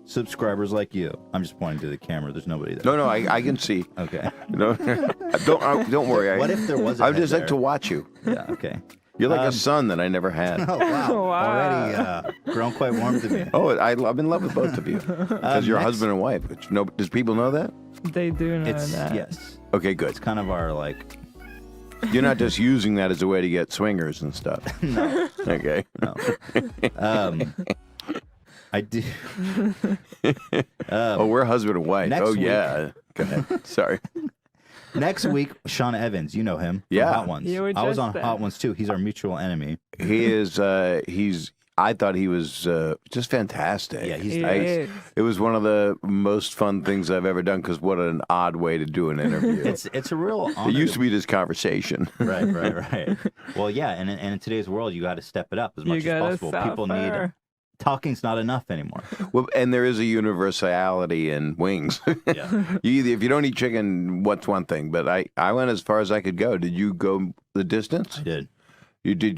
subscribers like you. I'm just pointing to the camera. There's nobody there. No, I can see. Okay. No, don't worry. What if there was? I would just like to watch you. Yeah. Okay. You're like a son that I never had. Oh wow! Already grown quite warm to me. Oh, I'm in love with both of you because you're husband and wife. Which, does people know that? They do know that. Yes. Okay, good. It's kind of our like. You're not just using that as a way to get swingers and stuff. No. Okay. No. I do. We're husband and wife. Next yeah. Go ahead. Sorry. Next week, Sean Evans, you know him. From Yeah. Hot Ones. You were I was just on there. Hot Ones too. He's our mutual enemy. He is. I thought he was just fantastic. Yeah, he's He nice. is. It was one of the most fun things I've ever done because what an odd way to do an interview. It's a real honor. It used to be this conversation. Right. Well, yeah, and in today's world, you got to step it up as much as gotta possible. People need suffer. talking's not enough anymore. Well, and there is a universality in wings. Yeah. If you don't eat chicken, what's one thing? But I went as far as I could go. Did you go the distance? I did.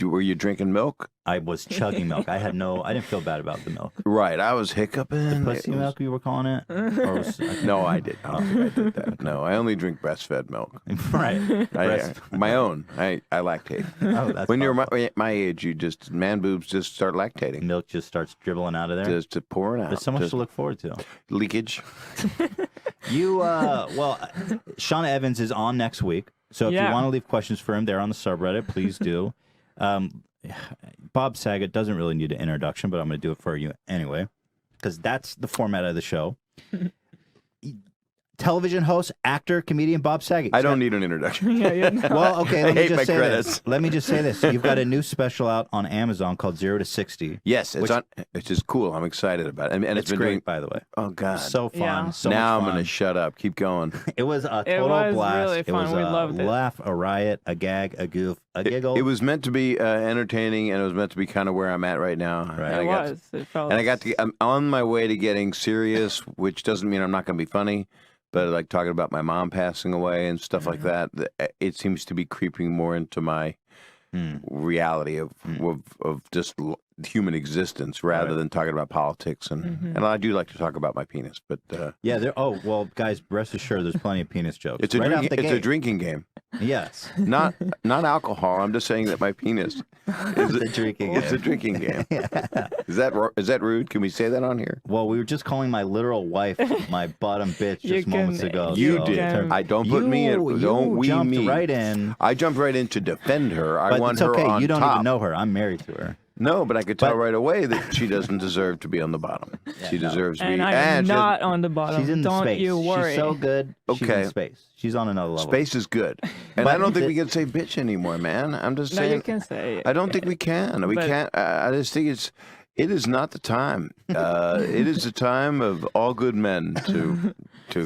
Were you drinking milk? I was chugging milk. I didn't feel bad about the milk. Right. I was hiccuping. Pussy milk, you were calling it? Or was, No, I did. I don't think I did that. No, I only drink breastfed milk. Right. My own. I lactate. Oh, that's When you're powerful. my age, man boobs just start lactating. Milk just starts dribbling out of there. Just pouring out. There's so much Just to look forward to. leakage. Sean Evans is on next week. So if you Yeah. want to leave questions for him there on the subreddit, please do. Bob Saget doesn't really need an introduction, but I'm going to do it for you anyway, because that's the format of the show. Television host, actor, comedian Bob Saget. I don't need an introduction. Yeah. Well, okay, let me hate my just say credits. this. Let me just say this. You've got a new special out on Amazon called 0 to 60. Yes, Which- it's just cool. I'm excited about it. And It's been great, doing. by the way. Oh God. So fun. Yeah. So now much I'm fun. going to shut up. Keep going. It was a It total was blast. really It fun. was We a loved it. laugh, a riot, a gag, a goof, a giggle. It was meant to be entertaining, and it was meant to be kind of where I'm at right now. Right. And It I got was. It felt. And I got to. I'm on my way to getting serious, which doesn't mean I'm not going to be funny, but like talking about my mom passing away and stuff like that. It seems to be creeping more into my reality of just human existence rather than talking about politics. And I do like to talk about my penis, but Yeah. Oh well, guys, rest assured, there's plenty of penis jokes. it's a right out drinking, the it's a gate. drinking game. Yes. Not alcohol. I'm just saying that my penis is The drinking It's a game. drinking game. Is that rude? Can we say that on here? Well, we were just calling my literal wife my bottom bitch You just moments can- ago. You so- did. can- I don't put me in. You Don't we jumped me. right in. I jumped right in to defend her. I But want it's her okay. on You don't top. even know her. I'm married to her. No, but I could tell But- right away that she doesn't deserve to be on the bottom. She deserves to be. and I am she has- not on the bottom. She's in Don't space. you worry. She's so good. She's Okay. in space. She's on another level. Space is good, and But I don't think the- we can say bitch anymore, man. I'm just No, saying. you can say. I don't think we can. We But- can't. I just think it is not the time. It is the time of all good men to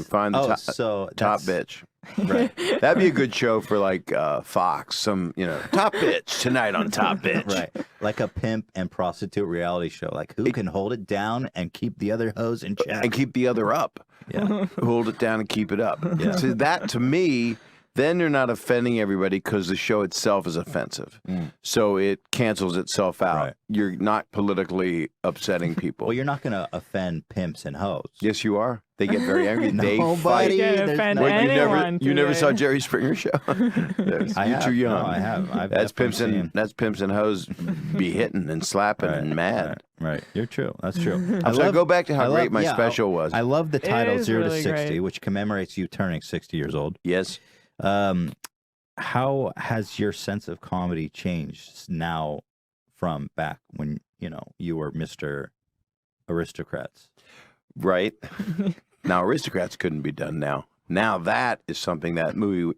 find the Oh, top, so top that's- bitch. Right. That'd be a good show for like Fox. Some top bitch tonight on Top Bitch. Right. Like a pimp and prostitute reality show. Like who can hold it down and keep the other hoes in check? And keep the other up. Yeah. Hold it down and keep it up. So that to me, then you're not offending everybody because the show itself is offensive. So it cancels itself out. Right. You're not politically upsetting people. Well, you're not going to offend pimps and hoes. Yes, you are. They get very angry. They Nobody. fight. You can There's offend no- What, anyone. you never today. saw Jerry Springer show? You're I have. too young. No, I have. I've That's definitely pimps and hoes be hitting and slapping and mad. Right. You're true. That's true. I'm sorry, go back to how great my yeah, special was. I love the title is 0 to really 60, great. which commemorates you turning 60 years old. Yes. How has your sense of comedy changed now from back when, you were Mr. Aristocrats? Right. Now, Aristocrats couldn't be done now. Now that is something that movie,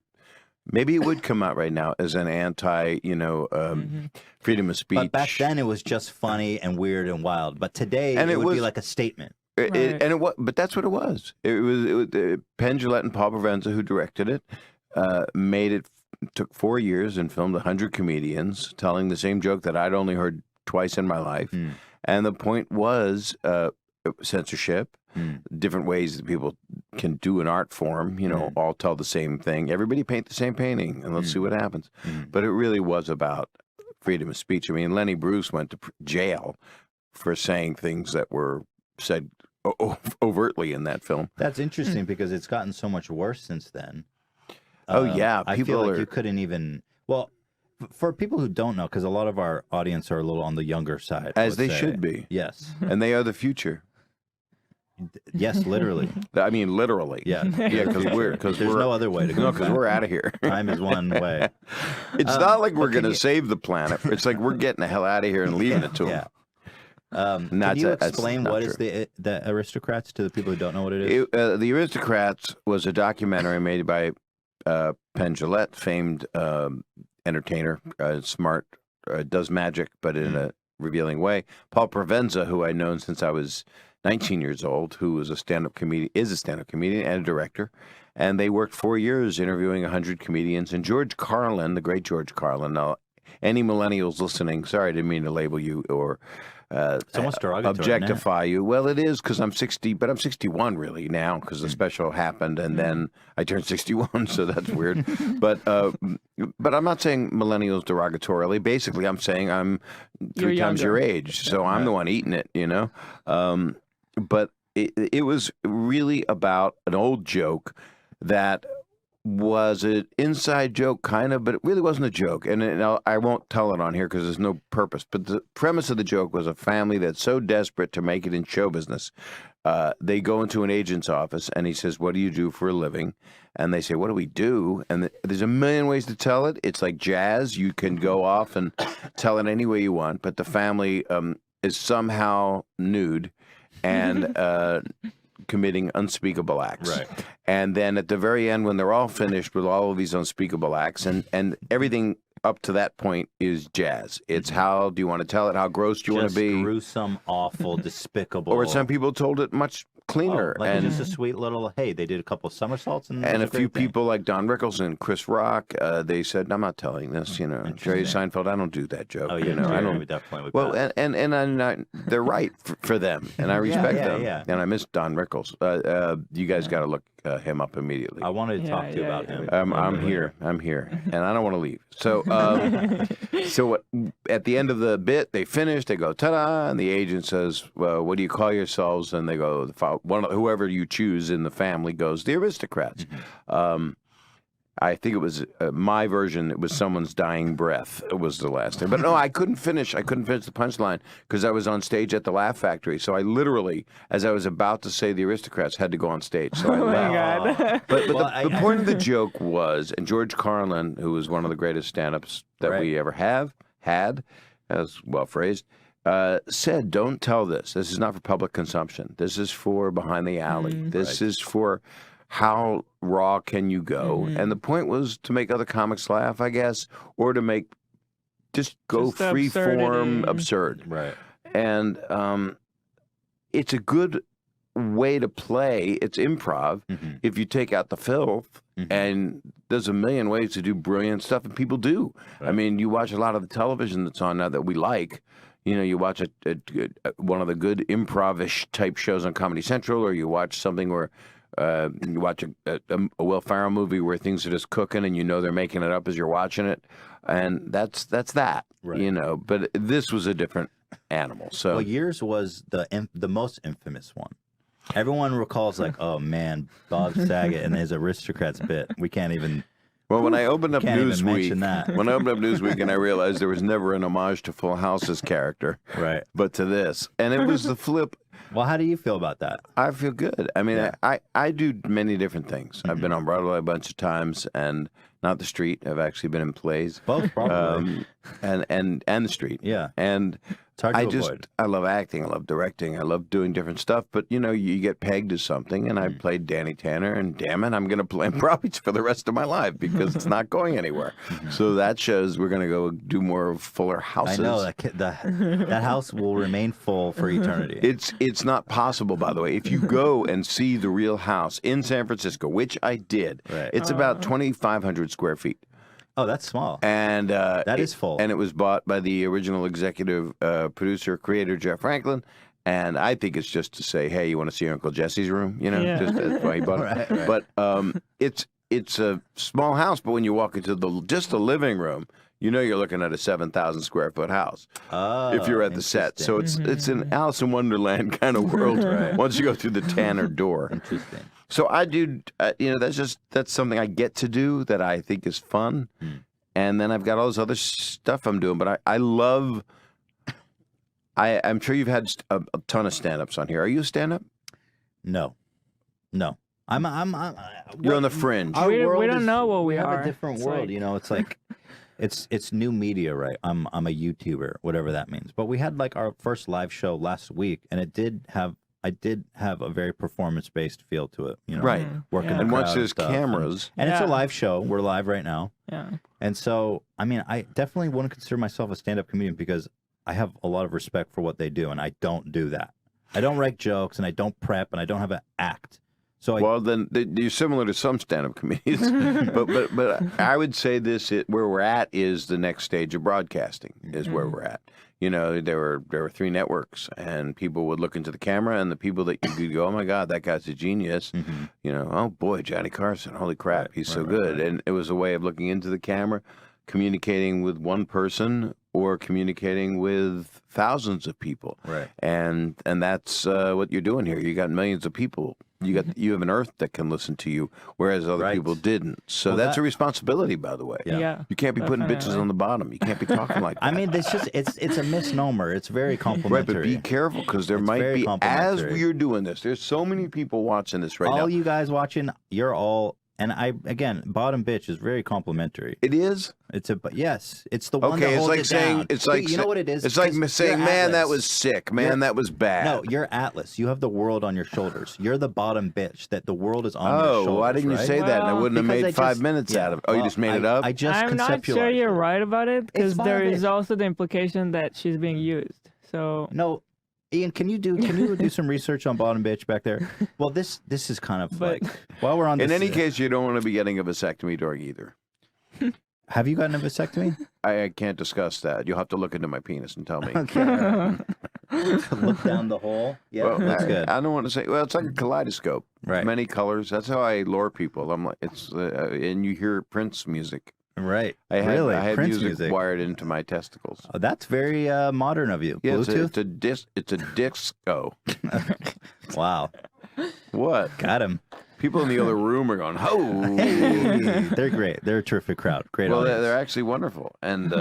maybe it would come out right now as an anti, freedom of speech. But back then it was just funny and weird and wild. But today And it it would be was- like a statement. But that's what it was. It was Penn Jillette and Paul Provenza, who directed it, made it. Took 4 years and filmed 100 comedians telling the same joke that I'd only heard twice in my life. And the point was censorship, different ways that people can do an art form, all tell the same thing. Everybody paint the same painting and let's see what happens. But it really was about freedom of speech. I mean, Lenny Bruce went to jail for saying things that were said overtly in that film. That's interesting because it's gotten so much worse since then. Oh yeah, I feel like you couldn't even. Well, for people who don't know, because a lot of our audience are a little on the younger side, as they let's say. should be. Yes, And they are the future. yes, literally. I mean, literally. Yeah, Yeah, because there's no other way to go. No, because we're out of here. Time is one way. It's not like we're but can going to you- save the planet. It's like we're getting the hell out of here and leaving it to them. Yeah. Can that's you a- that's explain not what is true. the Aristocrats to the people who don't know what it is? The Aristocrats was a documentary made by Penn Jillette, famed entertainer, smart, does magic, but in a revealing way. Paul Provenza, who I'd known since I was 19 years old, who was a stand-up comedian, is a stand-up comedian and a director. And they worked 4 years interviewing 100 comedians. And George Carlin, the great George Carlin, now, any millennials listening, sorry, I didn't mean to label you or It's almost derogatory, objectify you. Well, it is because I'm 60, but I'm 61 really now because the special happened and then I turned 61, so that's weird. But I'm not saying millennials derogatorily. Basically, I'm saying I'm three times your age, so I'm the one eating it, you know. But it was really about an old joke that was an inside joke, kind of, but it really wasn't a joke. And I won't tell it on here because there's no purpose. But the premise of the joke was a family that's so desperate to make it in show business. They go into an agent's office, and he says, "What do you do for a living?" And they say, "What do we do?" And there's a million ways to tell it. It's like jazz. You can go off and tell it any way you want. But the family is somehow nude and committing unspeakable acts. Right. And then at the very end, when they're all finished with all of these unspeakable acts, and everything up to that point is jazz. It's how do you want to tell it? How gross do you want to be? Gruesome, awful, despicable. Or some people told it much cleaner. like and just a sweet little, hey, they did a couple somersaults and and it a was few great thing. people like Don Rickles and Chris Rock, they said, "I'm not telling this." You know, Jerry Interesting. Seinfeld, I don't do that joke. Oh, yeah, you know, I Jerry don't. would definitely would Well, pass. and I'm not, they're right for them, and I respect yeah, them. yeah. And I miss Don Rickles. You guys got to look him up immediately. I wanted to talk to you about him. I'm here, and I don't want to leave. So, at the end of the bit, they finish. They go ta-da, and the agent says, "Well, what do you call yourselves?" And they go, whoever you choose in the family goes, "The Aristocrats." I think it was my version. It was someone's dying breath. It was the last thing. But no, I couldn't finish. I couldn't finish the punchline because I was on stage at the Laugh Factory. So I literally, as I was about to say the Aristocrats, had to go on stage. So I Oh my laughed. God. But Well, the point of the joke was, and George Carlin, who was one of the greatest stand-ups that Right. we ever had, as well phrased, said, "Don't tell this. This is not for public consumption. This is for behind the alley. This is for how raw can you go?" And the point was to make other comics laugh, I guess, or to make just go Just the free form absurdity. absurd. Right. And it's a good way to play. It's improv if you take out the filth. And there's a million ways to do brilliant stuff, and people do. I mean, you watch a lot of the television that's on now that we like. You know, you watch one of the good improv-ish type shows on Comedy Central, or you watch something where you watch a Will Ferrell movie where things are just cooking, and you know they're making it up as you're watching it, and that's that. Right. You know, but this was a different animal. So Well, yours was the most infamous one. Everyone recalls like, oh man, Bob Saget and his Aristocrats bit. We can't even. Well, when I opened up Can't even Newsweek, mention that. when I opened up Newsweek, and I realized there was never an homage to Full House's character, Right. but to this, and it was the flip. Well, how do you feel about that? I feel good. I mean, Yeah. I do many different things. I've been on Broadway a bunch of times, and not the street. I've actually been in plays, Both probably. and the street. Yeah. And It's hard to I avoid. I love acting. I love directing. I love doing different stuff. But you know, you get pegged as something, and I played Danny Tanner, and damn it, I'm going to play him probably for the rest of my life because it's not going anywhere. So that shows we're going to go do more of Fuller I Houses. know that house will remain full for eternity. It's not possible, by the way. If you go and see the real house in San Francisco, which I did, Right. it's about 2,500 square feet. Oh, that's small. And That is full. And it was bought by the original executive producer, creator, Jeff Franklin. And I think it's just to say, hey, you want to see Uncle Jesse's room? You know, Yeah. just that's why he bought it. Right. But it's a small house, but when you walk into just the living room, you know you're looking at a 7,000 square foot house. If you're at the set, so it's an Alice in Wonderland kind of world. Once you go through the Tanner door. Interesting. So I do, that's something I get to do that I think is fun. And then I've got all this other stuff I'm doing, but I love, I'm sure you've had a ton of stand-ups on here. Are you a stand-up? No. I'm You're on the fringe. Our We world don't know what we have are. a different It's world, like- you know. It's like, it's new media, right? I'm a YouTuber, whatever that means. But we had like our first live show last week, and I did have a very performance-based feel to it, you know. Right. Working Yeah. the And once crowd there's stuff, cameras. and it's a Yeah. live show. We're live right now, Yeah. and so I mean, I definitely wouldn't consider myself a stand-up comedian because I have a lot of respect for what they do, and I don't do that. I don't write jokes, and I don't prep, and I don't have an act. So Well, then you're similar to some stand-up comedians, but I would say this: where we're at is the next stage of broadcasting. Is where we're at. You know, there were 3 networks, and people would look into the camera, and the people that you could go, "Oh my God, that guy's a genius." You know, "Oh boy, Johnny Carson, holy crap, he's so good." And it was a way of looking into the camera, communicating with one person or communicating with thousands of people. Right. And that's what you're doing here. You got millions of people. You have an earth that can listen to you, whereas other Right. people didn't. So Well, that's that- a responsibility, by the way. Yeah. You can't be putting bitches Definitely. on the bottom. You can't be talking like that. I mean, it's a misnomer. It's very Right, complimentary. but be careful because there It's might very be, as complimentary. we're doing this, there's so many people watching this right all now. you guys watching, you're all, and again, bottom bitch is very complimentary. It is? But yes, it's the one Okay, that it's holds like it saying, down. it's like, you know what it is? It's like Because saying, you're man, that Atlas. was sick. Man, You're- that was bad. No, you're Atlas. You have the world on your shoulders. You're the bottom bitch that the world is on your Oh, shoulders. why didn't you right? say that? And I Well, wouldn't have Because made I 5 just- minutes yeah, out of it. Oh, you well, just made it up? I just I'm not sure conceptualized you're it. right about it because It's there bottom is bitch. also the implication that she's being used. So No, Ian, can you do some research on bottom bitch back there? Well, this is kind of But- like while we're on. In this, any case, you don't want to be getting a vasectomy during either. have you gotten a vasectomy? I can't discuss that. You'll have to look into my penis and tell me. Look down the hole. Yeah, Well, that's good. I don't want to say. Well, it's like a kaleidoscope. Right. Many colors. That's how I lure people. I'm like, and you hear Prince music. Right. I had Prince music wired into my testicles. Oh, that's very modern of you. Yeah, Bluetooth. it's a disco. Wow. What? Got him. People in the other room are going, "Oh!" Hey, they're great. They're a terrific crowd. Great Well, audience. they're actually wonderful. And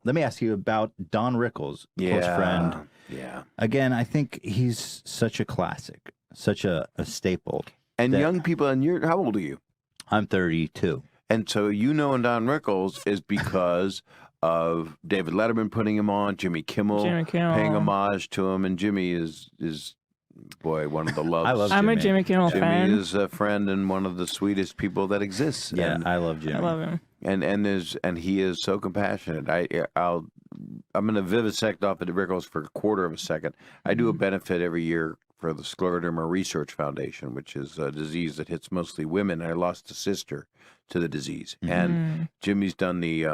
Let me ask you about Don Rickles, close friend. Yeah. Again, I think he's such a classic, such a staple. And That- young people, and how old are you? I'm 32. And so and Don Rickles is because of David Letterman putting him on, Jimmy Kimmel paying homage to him, and Jimmy is boy, one of the loves. I love I'm a Jimmy. Jimmy Kimmel Jimmy fan. is a friend and one of the sweetest people that exists. Yeah, and, I love Jimmy. I love him. and he is so compassionate. I'm going to vivisect off of the Rickles for a quarter of a second. I do a benefit every year for the Scleroderma Research Foundation, which is a disease that hits mostly women. I lost a sister to the disease, and Jimmy's done the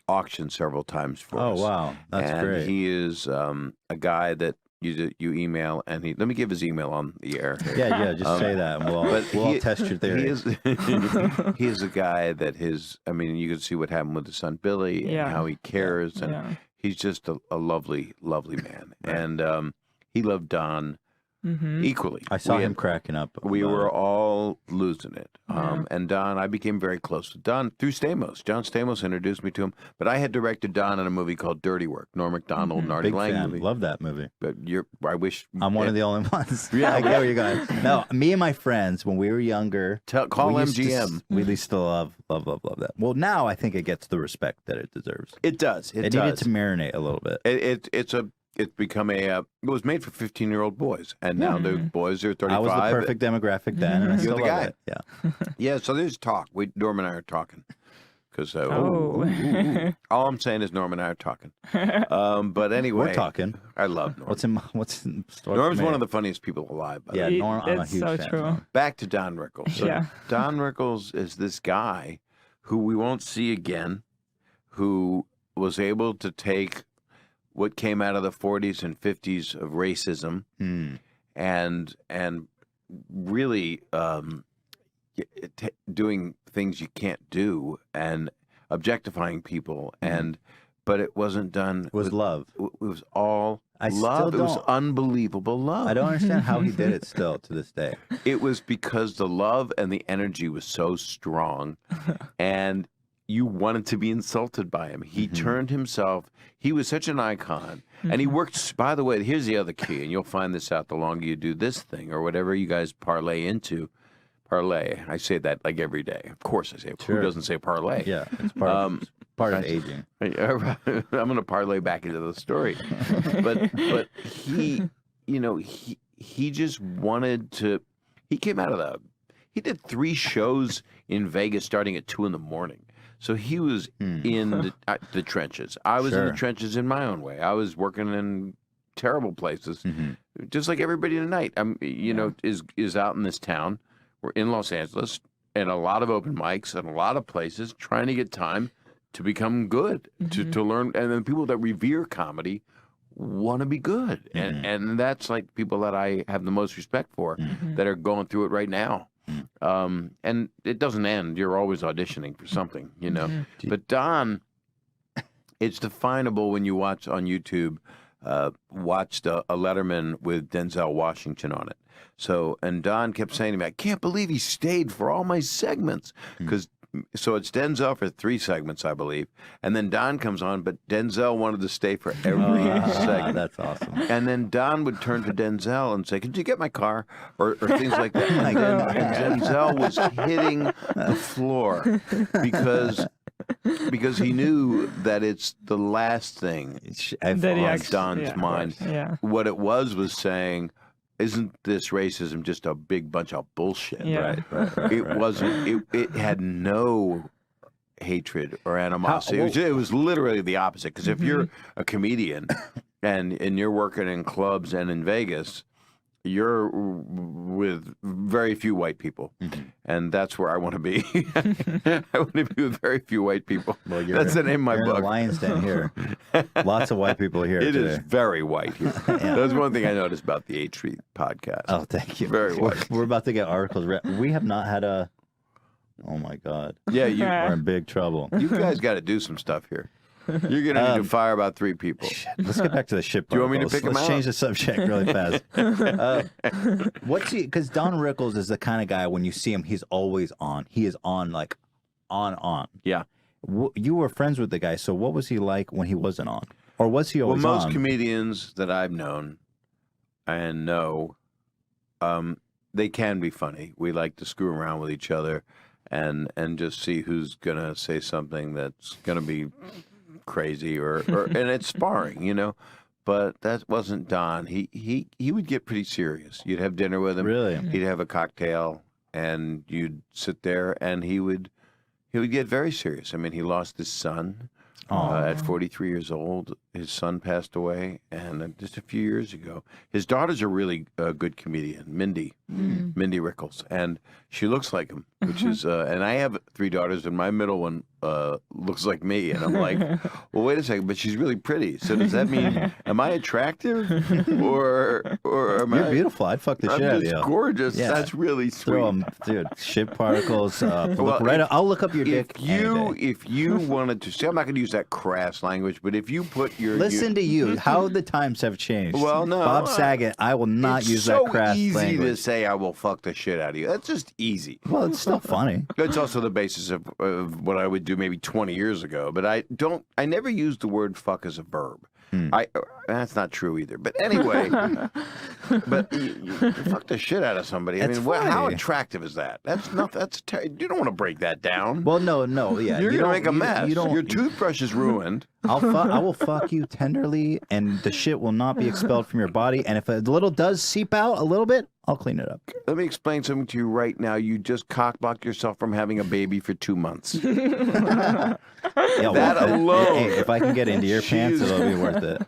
auction several times for us. Oh, wow. That's and great. he is a guy that you email, and let me give his email on the air here. Yeah, just say that, and we'll all test your theory. He is, he is a guy that I mean, you can see what happened with his son Billy and Yeah. how he cares, and Yeah. he's just a lovely, lovely man. And he loved Don Mm-hmm. equally. I saw We him had- cracking up. We about were it. all losing it. Yeah. And Don, I became very close with Don through Stamos. John Stamos introduced me to him, but I had directed Don in a movie called Dirty Work. Norm Macdonald and Artie Big Lang fan. movie. Love that movie. But I wish I'm one of the only ones. Yeah. I get where you're going. No, me and my friends, when we were younger, call we used to MGM. we used to love that. Well, now I think it gets the respect that it deserves. It does. It It does. needed to marinate a little bit. It's become it was made for 15-year-old boys, and now the boys are 35. I was the perfect demographic then, and I You're still the love guy. it. Yeah. Yeah, so there's talk. Norm and I are talking. Because Oh. all I'm saying is Norm and I are talking. But anyway, We're talking. I love Norm. What's in store? Norm's for me? one of the funniest people alive. By the Yeah, way. Norm. I'm a It's huge so fan. of true. Norm. Back to Don Rickles. So Yeah. Don Rickles is this guy who we won't see again, who was able to take what came out of the 40s and 50s of racism Hmm. and really doing things you can't do and objectifying people, but it wasn't done. It was love. It was all I love. still It was don't- unbelievable love. I don't understand how he did it still to this day. It was because the love and the energy was so strong, and you wanted to be insulted by him. He turned himself. He was such an icon, and he worked. By the way, here's the other key, and you'll find this out the longer you do this thing or whatever you guys parlay into. Parlay. I say that like every day. Of course, I say. Sure. Who doesn't say parlay? Yeah, it's part of aging. I'm going to parlay back into the story, but he, he just wanted to. He came out of he did 3 shows in Vegas starting at 2 a.m. So he was in the trenches. I was in the Sure. trenches in my own way. I was working in terrible places, just like everybody tonight. Is out in this town. We're in Los Angeles, and a lot of open mics and a lot of places trying to get time to become good, to learn. And then people that revere comedy want to be good. And that's like people that I have the most respect for that are going through it right now. And it doesn't end. You're always auditioning for something, But Don, it's definable when you watch on YouTube, watched a Letterman with Denzel Washington on it. So, and Don kept saying to me, I can't believe he stayed for all my segments. So it's Denzel for 3 segments, I believe. And then Don comes on, but Denzel wanted to stay for every segment. That's awesome. And then Don would turn to Denzel and say, could you get my car? Or things like that. And Denzel was hitting the floor because he knew that it's the last thing I've That he on actually- Don's yeah, of mind. course, yeah. What it was saying, isn't this racism just a big bunch of bullshit? Yeah. Right. It wasn't. It had no hatred or animosity. It was literally the opposite. Because if you're a comedian and you're working in clubs and in Vegas, you're with very few white people, and that's where I want to be. I want to be with very few white people. Well, That's the name of my you're in book. the lion's den here. Lots of white people here It today. is very white here. That's one thing I noticed about the H Street podcast. Oh, thank you. Very white. We're about to get articles read. We have not had a. Oh my God. Yeah, We're in big trouble. you guys got to do some stuff here. You're gonna need to fire about 3 people. Let's get back to the ship. Do you want me to articles. pick 'em Let's out? change the subject really fast. What's he? Because Don Rickles is the kind of guy when you see him, he's always on. He is on, like on. Yeah. You were friends with the guy, so what was he like when he wasn't on, or was he Well, always most on? comedians that I've known and know, they can be funny. We like to screw around with each other and just see who's gonna say something that's gonna be crazy or and it's sparring, But that wasn't Don. He would get pretty serious. You'd have dinner with him. Really? He'd have a cocktail and you'd sit there and he would get very serious. I mean, he lost his son at 43 years old. His son passed away, and just a few years ago, his daughter's a really good comedian, Mindy Rickles, and she looks like him, which is. And I have 3 daughters, and my middle one looks like me, and I'm like, well, wait a second, but she's really pretty. So does that mean am I attractive, or am You're I? beautiful. I'd fuck the I'm shit out of just you. gorgeous. Yeah. That's really sweet. Throw 'em, dude. Ship particles. Well, I'll look up your dick. If you wanted to, see, I'm not going to use that crass language, but if you put your Listen to you. How the times have changed. Well, no, Bob Saget. I will not it's use so that crass easy language. to say I will fuck the shit out of you. That's just easy. Well, it's still funny. It's also the basis of what I would do maybe 20 years ago. But I never use the word fuck as a verb. That's not true either. But anyway, but you fuck the shit out of somebody. I It's mean, how funny. attractive is that? That's not. You don't want to break that down. Well, no, yeah. You're you gonna don't- make a mess. You don't. Your toothbrush is ruined. I will fuck you tenderly, and the shit will not be expelled from your body. And if a little does seep out a little bit, I'll clean it up. Let me explain something to you right now. You just cockblocked yourself from having a baby for 2 months. Yeah, That alone. Hey, if I can get into your pants, Jeez. it'll be worth it.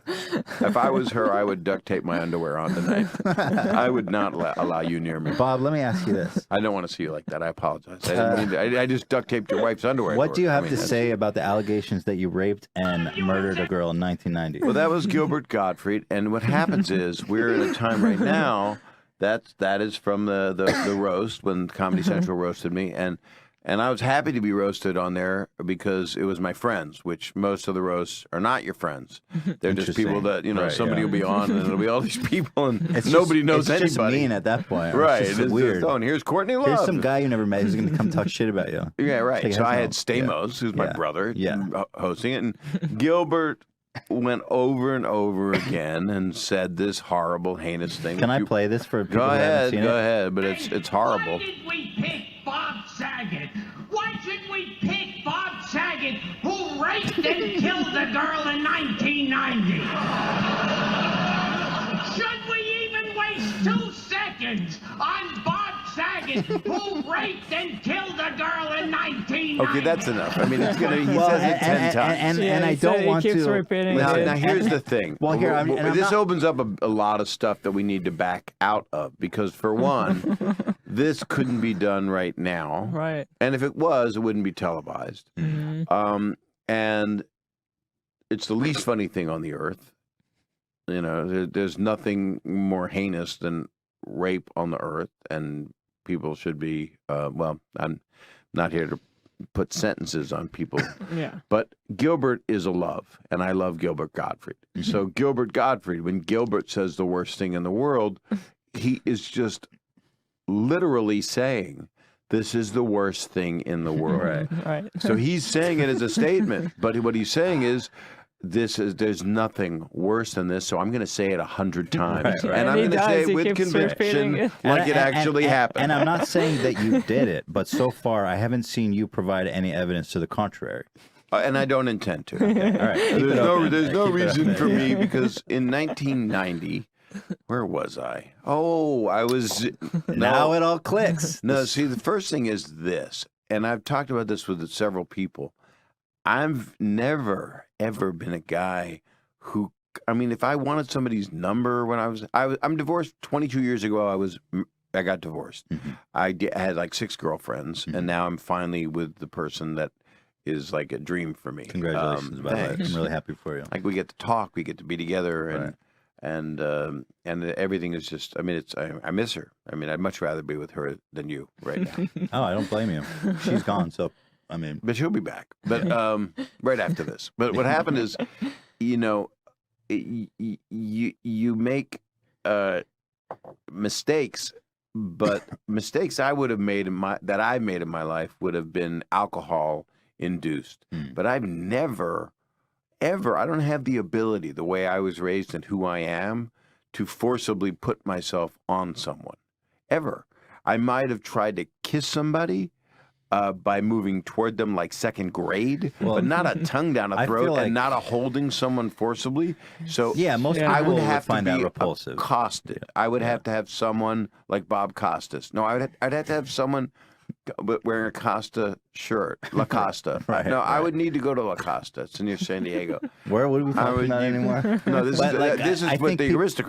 If I was her, I would duct tape my underwear on tonight. I would not allow you near me. Bob, let me ask you this. I don't want to see you like that. I apologize. I, didn't mean to, I just duct taped your wife's underwear. What for do you her. I have mean, to that's- say about the allegations that you raped and murdered a girl in 1990? Well, that was Gilbert Gottfried. And what happens is we're in a time right now That is from the roast when Comedy Central roasted me, and I was happy to be roasted on there because it was my friends, which most of the roasts are not your friends. They're just people that Right, somebody yeah. will be on, and it'll be all these people, and It's nobody just, knows it's anybody. Just mean at that point. Right? It's just It's weird. Just, oh, and here's Courtney Love. Here's some guy you never met who's going to come talk shit about you. Yeah, right. Like, So I had no- Stamos, who's my Yeah. brother, Yeah. hosting it, and Gilbert went over and over again and said this horrible, heinous thing. Can I play this for people Go who haven't ahead, seen go it? ahead, but it's horrible. Why did we pick Bob Saget? Why should we pick Bob Saget, who raped and killed a girl in 1990? Should we even waste 2 seconds on Bob Saget, who raped and killed a girl in 1990? Okay, that's enough. I mean, it's gonna. He Well, says it 10 times. and I he don't said- want he keeps to. repeating Now, it. now here's the thing. Well, here, I'm this not- opens up a lot of stuff that we need to back out of because, for one, this couldn't be done right now, Right. and if it was, it wouldn't be televised. And it's the least funny thing on the earth. You know, there's nothing more heinous than rape on the earth, and people should be. Well, I'm not here to put sentences on people. Yeah. But Gilbert is a love, and I love Gilbert Gottfried. So Gilbert Gottfried, when Gilbert says the worst thing in the world, he is just literally saying, this is the worst thing in the world. Right. Right. So he's saying it as a statement, but what he's saying is, there's nothing worse than this, so I'm going to say it 100 times. Right, right. And I'm He going to does, say it he with keeps conviction, repeating it. like it actually happened. And I'm not saying that you did it, but so far I haven't seen you provide any evidence to the contrary. And I don't intend to. All right. keep it open. There's no Keep it reason open. for me because in 1990, where was I? Oh, I was. Now it all clicks. No, see, the first thing is this, and I've talked about this with several people. I've never, ever been a guy who, I mean, if I wanted somebody's number when I'm divorced 22 years ago, I got divorced. I had like 6 girlfriends, and now I'm finally with the person that is like a dream for me. Congratulations, by the way. Thanks. I'm really happy for you. Like we get to talk, we get to be together, and Right. and everything is just. I mean, I miss her. I mean, I'd much rather be with her than you right now. Oh, I don't blame you. She's gone, so I mean, But she'll be back. But right after this. But what happened is, you know, you make mistakes, but mistakes I would have made that I made in my life would have been alcohol induced. But I've never, ever. I don't have the ability, the way I was raised and who I am, to forcibly put myself on someone. Ever. I might have tried to kiss somebody. By moving toward them like second grade, but not a tongue down a I throat feel like- and not a holding someone forcibly. So yeah, most Yeah. people I would have find to that be repulsive. accosted. I would have to have someone like Bob Costas. No, I'd have to have someone wearing a Costa shirt, La Costa. Right, no, I right. would need to go to La Costa. It's near San Diego. Where would we I talk would about need- anymore? No, this But, is like, this is I what think the peop- aristocrats.